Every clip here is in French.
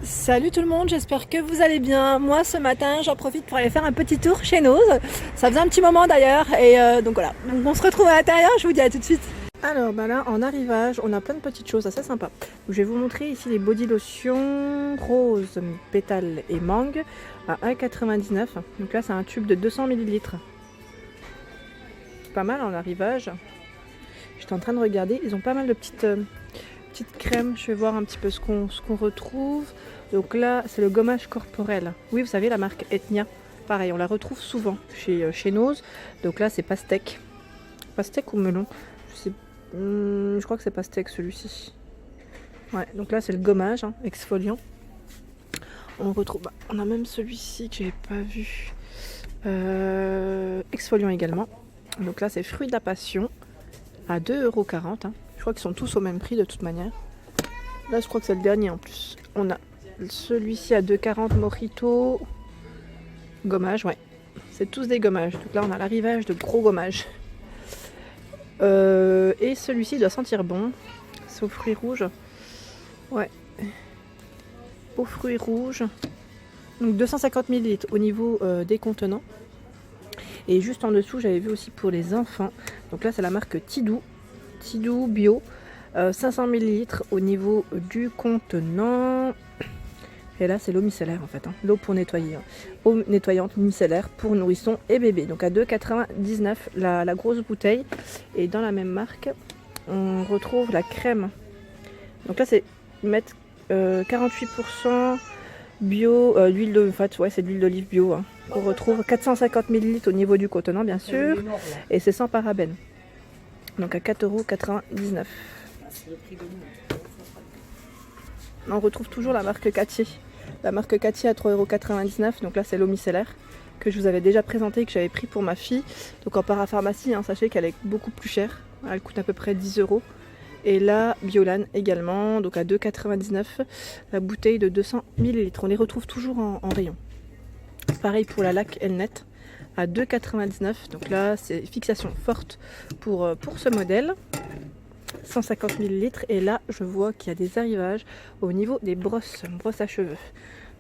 Salut tout le monde, j'espère que vous allez bien. Moi ce matin j'en profite pour aller faire un petit tour chez Nose. Ça faisait un petit moment d'ailleurs et donc voilà. Donc on se retrouve à l'intérieur, je vous dis à tout de suite. Alors bah là en arrivage on a plein de petites choses assez sympas. Donc, je vais vous montrer ici les body lotions rose, pétale et mangue à 1,99 €. Donc là c'est un tube de 200 ml. Pas mal en arrivage. J'étais en train de regarder, ils ont pas mal de petites crèmes. Je vais voir un petit peu ce qu'on retrouve. Donc là, c'est le gommage corporel. Oui, vous savez, la marque Ethnia. Pareil, on la retrouve souvent chez Nose. Donc là, c'est pastèque. Pastèque ou melon? Je crois que c'est pastèque celui-ci. Ouais, donc là, c'est le gommage exfoliant. On retrouve, on a même celui-ci que j'avais pas vu. Exfoliant également. Donc là, c'est fruits de la passion à 2,40 €. Je crois qu'ils sont tous au même prix de toute manière. Là, je crois que c'est le dernier en plus. On a celui-ci à 2,40 € Mojito. Gommage, ouais. C'est tous des gommages. Donc là, on a l'arrivage de gros gommages. Et celui-ci doit sentir bon. C'est aux fruits rouges. Ouais. Aux fruits rouges. Donc 250 ml au niveau des contenants. Et juste en dessous, j'avais vu aussi pour les enfants. Donc là, c'est la marque Tidou. Tidou Bio. 500 ml au niveau du contenant. Et là, c'est l'eau micellaire en fait. L'eau pour nettoyer. Eau nettoyante micellaire pour nourrissons et bébés. Donc à 2,99 € la grosse bouteille. Et dans la même marque, on retrouve la crème. Donc là, c'est mettre 48% bio, l'huile de, en fait, ouais, c'est de l'huile d'olive bio. On retrouve 450 ml au niveau du contenant, bien sûr. Et c'est sans parabènes. Donc à 4,99 €. On retrouve toujours la marque Cattier. La marque Cattier à 3,99 €. Donc là, c'est l'eau micellaire que je vous avais déjà présenté, que j'avais pris pour ma fille. Donc en parapharmacie, sachez qu'elle est beaucoup plus chère. Elle coûte à peu près 10 €. Et là, Biolan également, donc à 2,99 € la bouteille de 200 ml. On les retrouve toujours en rayon. Pareil pour la laque Elnet à 2,99 €. Donc là, c'est fixation forte pour ce modèle. 150 ml. Et là, je vois qu'il y a des arrivages au niveau des brosses à cheveux.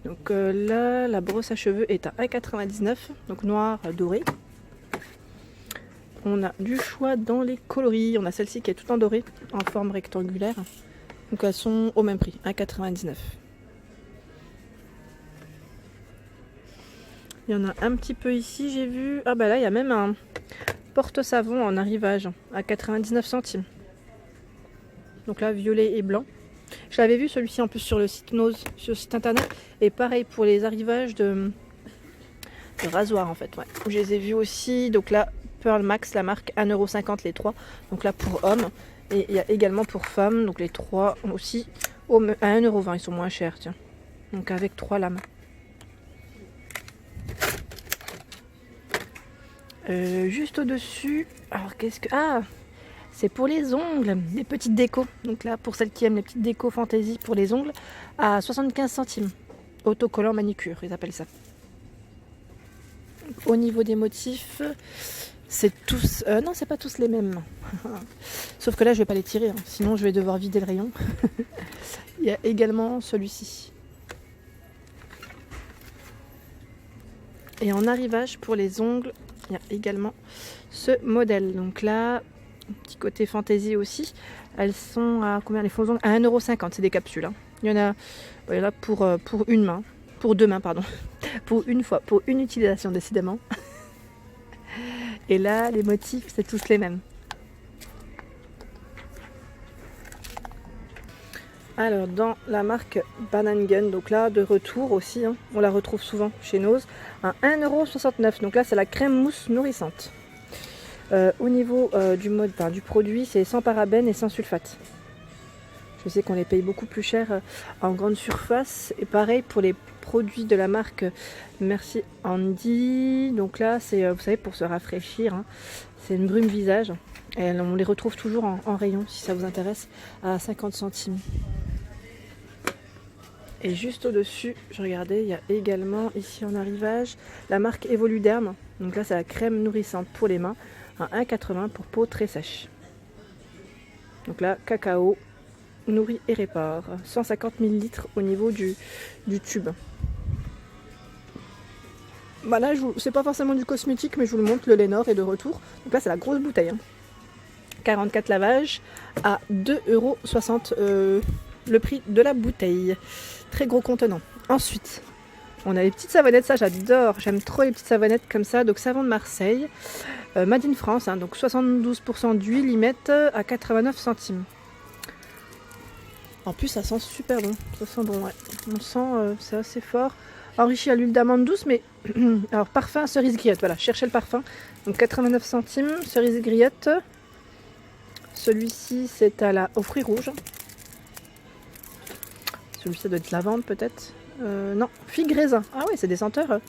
Donc là, la brosse à cheveux est à 1,99 €, donc noir doré. On a du choix dans les coloris. On a celle-ci qui est tout en doré, en forme rectangulaire. Donc elles sont au même prix, 1,99 €. Il y en a un petit peu ici, j'ai vu. Ah bah là, il y a même un porte-savon en arrivage à 99 centimes. Donc là, violet et blanc. Je l'avais vu celui-ci en plus sur le site Nose, sur le site internet. Et pareil pour les arrivages de rasoir en fait. Ouais. Je les ai vus aussi. Donc là, Pearl Max, la marque 1,50 € les 3. Donc là pour hommes. Et il y a également pour femmes. Donc les 3 aussi à 1,20 €. Ils sont moins chers, tiens. Donc avec 3 lames. Juste au-dessus. Alors qu'est-ce que. Ah! C'est pour les ongles, des petites décos. Donc là, pour celles qui aiment les petites décos fantaisie pour les ongles, à 75 centimes. Autocollant manicure, ils appellent ça. Au niveau des motifs, c'est tous... non, c'est pas tous les mêmes. Sauf que là, je vais pas les tirer, sinon je vais devoir vider le rayon. Il y a également celui-ci. Et en arrivage, pour les ongles, il y a également ce modèle. Donc là... petit côté fantaisie aussi. Elles sont à combien les faux ongles? À 1,50 €, c'est des capsules. Il y en a pour une main. Pour 2 mains, pardon. Pour une fois, pour une utilisation décidément. Et là, les motifs, c'est tous les mêmes. Alors, dans la marque Banangen, donc là, de retour aussi, on la retrouve souvent chez Nose, à 1,69 €. Donc là, c'est la crème mousse nourrissante. Au niveau du produit, c'est sans parabènes et sans sulfate. Je sais qu'on les paye beaucoup plus cher en grande surface. Et pareil pour les produits de la marque Merci Andy. Donc là, c'est, vous savez, pour se rafraîchir. C'est une brume visage. Et on les retrouve toujours en rayon, si ça vous intéresse, à 50 centimes. Et juste au-dessus, je regardais, il y a également ici en arrivage la marque Evoluderm. Donc là, c'est la crème nourrissante pour les mains. À 1,80 € pour peau très sèche. Donc là, cacao, Nourris et répare. 150 ml au niveau du tube. Bah là, c'est pas forcément du cosmétique, mais je vous le montre, le Lénore est de retour. Donc là, c'est la grosse bouteille. 44 lavages à 2,60 € le prix de la bouteille. Très gros contenant. Ensuite, on a les petites savonnettes, ça j'adore. J'aime trop les petites savonnettes comme ça. Donc savon de Marseille, Made in France, hein, donc 72% d'huile, ils mettent à 89 centimes. En plus, ça sent super bon. Ça sent bon, ouais. On sent, c'est assez fort. Enrichi à l'huile d'amande douce, mais alors parfum cerise griotte. Voilà, cherchez le parfum. Donc 89 centimes, cerise griotte. Celui-ci, c'est aux fruits rouges. Celui-ci, ça doit être lavande peut-être. Non, figue raisin. Ah ouais, c'est des senteurs.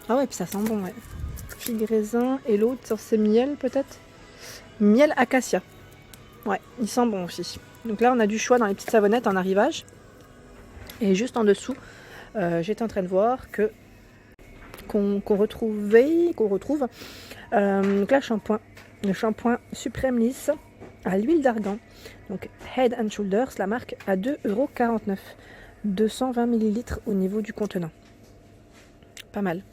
Ah ouais, puis ça sent bon, ouais. Figue raisin. Et l'autre, c'est miel peut-être. Miel acacia. Ouais, il sent bon aussi. Donc là, on a du choix dans les petites savonnettes en arrivage. Et juste en dessous, j'étais en train de voir qu'on retrouve. Donc là, le shampoing Suprême Lisse à l'huile d'argan. Donc Head and Shoulders, la marque à 2,49 €. 220 ml au niveau du contenant. Pas mal.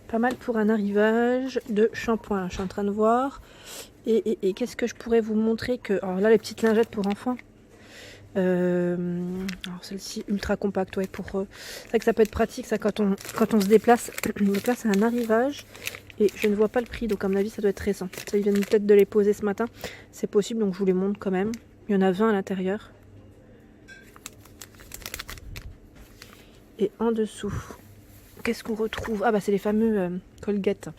Pas mal pour un arrivage de shampoing. Je suis en train de voir. Et qu'est-ce que je pourrais vous montrer que... Alors là, les petites lingettes pour enfants. Alors celle-ci ultra compacte, ouais, pour c'est vrai que ça peut être pratique ça quand on se déplace. Donc là c'est un arrivage et je ne vois pas le prix, donc à mon avis ça doit être récent. Ça, ils viennent peut-être de les poser ce matin, c'est possible, donc je vous les montre quand même. Il y en a 20 à l'intérieur. Et en dessous, qu'est-ce qu'on retrouve? Ah bah c'est les fameux Colgate,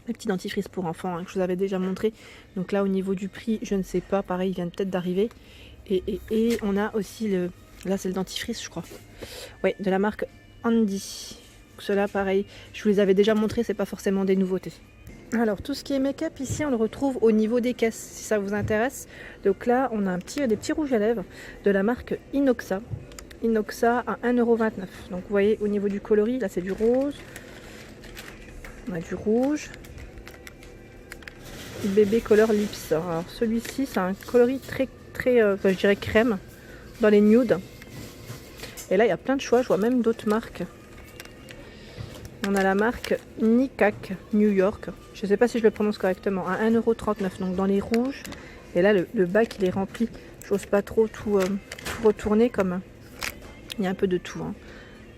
les petits dentifrices pour enfants, hein, que je vous avais déjà montré. Donc là au niveau du prix, je ne sais pas, pareil, ils viennent peut-être d'arriver. Et on a aussi là c'est le dentifrice je crois. Ouais, de la marque Andy. Cela pareil, je vous les avais déjà montré, c'est pas forcément des nouveautés. Alors tout ce qui est make-up ici on le retrouve au niveau des caisses si ça vous intéresse. Donc là on a des petits rouges à lèvres de la marque Inoxa. Inoxa à 1,29 €. Donc vous voyez au niveau du coloris, là c'est du rose. On a du rouge. Bébé Color Lips. Alors celui-ci c'est un coloris très je dirais crème dans les nudes. Et là il y a plein de choix, je vois même d'autres marques. On a la marque Nikak New York, je sais pas si je le prononce correctement, à 1,39 €, donc dans les rouges. Et là le bac il est rempli, j'ose pas trop tout retourner, comme il y a un peu de tout, hein.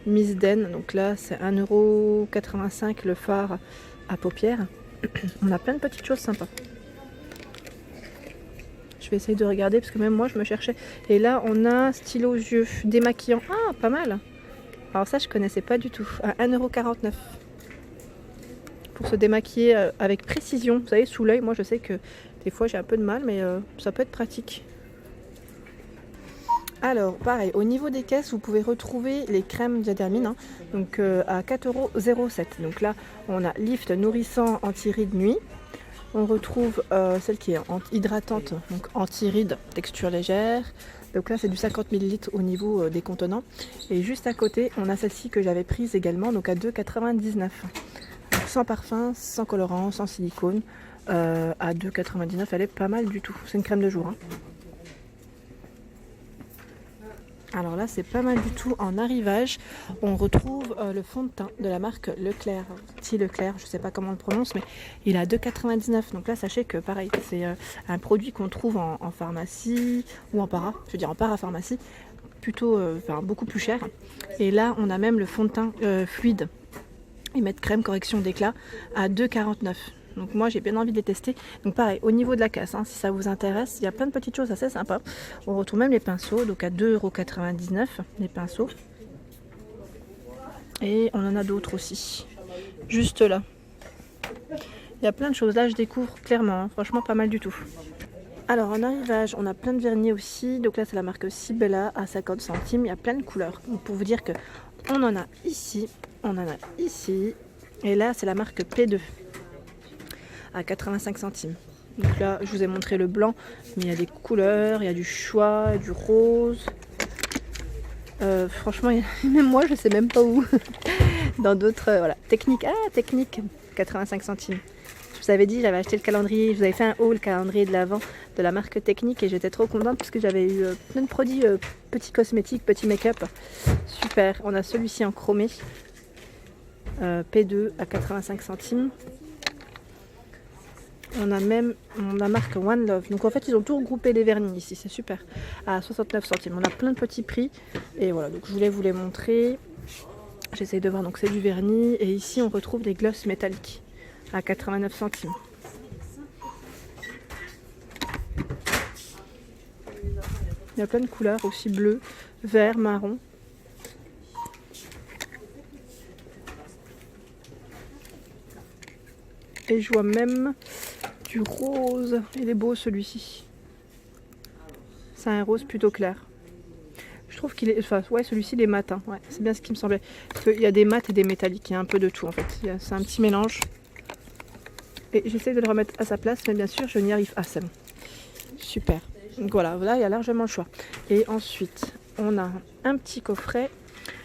Miss Den, donc là c'est 1,85 € le fard à paupières. On a plein de petites choses sympas. Je vais essayer de regarder parce que même moi je me cherchais. Et là on a stylo aux yeux démaquillant. Ah, pas mal. Alors ça je connaissais pas du tout. À 1,49 €. Pour se démaquiller avec précision. Vous savez, sous l'œil, moi je sais que des fois j'ai un peu de mal, mais ça peut être pratique. Alors pareil, au niveau des caisses vous pouvez retrouver les crèmes Diadhermine, hein, donc à 4,07 €. Donc là on a Lift nourrissant anti-rides nuit. On retrouve celle qui est hydratante, donc anti-rides, texture légère. Donc là c'est du 50 ml au niveau des contenants. Et juste à côté on a celle-ci que j'avais prise également, donc à 2,99 €. Sans parfum, sans colorant, sans silicone. À 2,99 €, elle est pas mal du tout. C'est une crème de jour, hein. Alors là c'est pas mal du tout en arrivage. On retrouve le fond de teint de la marque Leclerc, petit Leclerc, je sais pas comment on le prononce, mais il est à 2,99 €. Donc là sachez que pareil, c'est un produit qu'on trouve en pharmacie ou en parapharmacie, plutôt beaucoup plus cher. Et là on a même le fond de teint fluide. Ils mettent crème correction d'éclat à 2,49 €. Donc moi j'ai bien envie de les tester. Donc pareil, au niveau de la casse, hein, si ça vous intéresse, il y a plein de petites choses assez sympas. On retrouve même les pinceaux, donc à 2,99 € les pinceaux. Et on en a d'autres aussi. Juste là. Il y a plein de choses. Là je découvre clairement, hein, franchement pas mal du tout. Alors en arrivage, on a plein de vernis aussi. Donc là c'est la marque Sibella à 50 centimes. Il y a plein de couleurs. Donc pour vous dire que on en a ici, on en a ici. Et là c'est la marque P2. À 85 centimes. Donc là, je vous ai montré le blanc, mais il y a des couleurs, il y a du choix, du rose. Franchement, même moi, je sais même pas où. Dans d'autres, voilà. Technique, technique, 85 centimes. vous avais dit, j'avais acheté le calendrier, je vous avais fait un haul calendrier de l'Avent de la marque Technique et j'étais trop contente parce que j'avais eu plein de produits, petits cosmétiques, petits make-up. Super, on a celui-ci en chromé, P2 à 85 centimes. On a même la marque One Love. Donc en fait, ils ont tout regroupé les vernis ici, c'est super. À 69 centimes. On a plein de petits prix. Et voilà, donc je voulais vous les montrer. J'essaye de voir, donc c'est du vernis. Et ici, on retrouve des glosses métalliques à 89 centimes. Il y a plein de couleurs aussi, bleu, vert, marron. Et je vois même du rose. Il est beau celui-ci. C'est un rose plutôt clair. Je trouve qu'il est... Enfin, ouais, celui-ci, il est mat. Hein. Ouais, c'est bien ce qui me semblait. Parce qu'il y a des mats et des métalliques. Il y a un peu de tout, en fait. C'est un petit mélange. Et j'essaie de le remettre à sa place. Mais bien sûr, je n'y arrive pas. Ah, c'est bon. Super. Donc voilà, là, il y a largement le choix. Et ensuite, on a un petit coffret.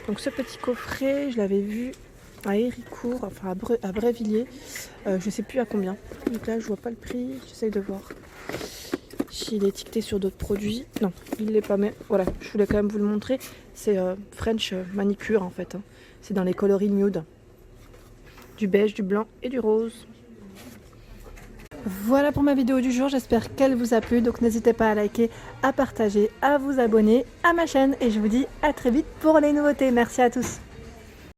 Donc ce petit coffret, je l'avais vu à Héricourt, enfin à Brévilliers. Je ne sais plus à combien. Donc là, je vois pas le prix. J'essaie de voir s'il est étiqueté sur d'autres produits. Non, il l'est pas, mais voilà, je voulais quand même vous le montrer. C'est French manicure en fait. Hein. C'est dans les coloris nude. Du beige, du blanc et du rose. Voilà pour ma vidéo du jour, j'espère qu'elle vous a plu. Donc n'hésitez pas à liker, à partager, à vous abonner à ma chaîne. Et je vous dis à très vite pour les nouveautés. Merci à tous.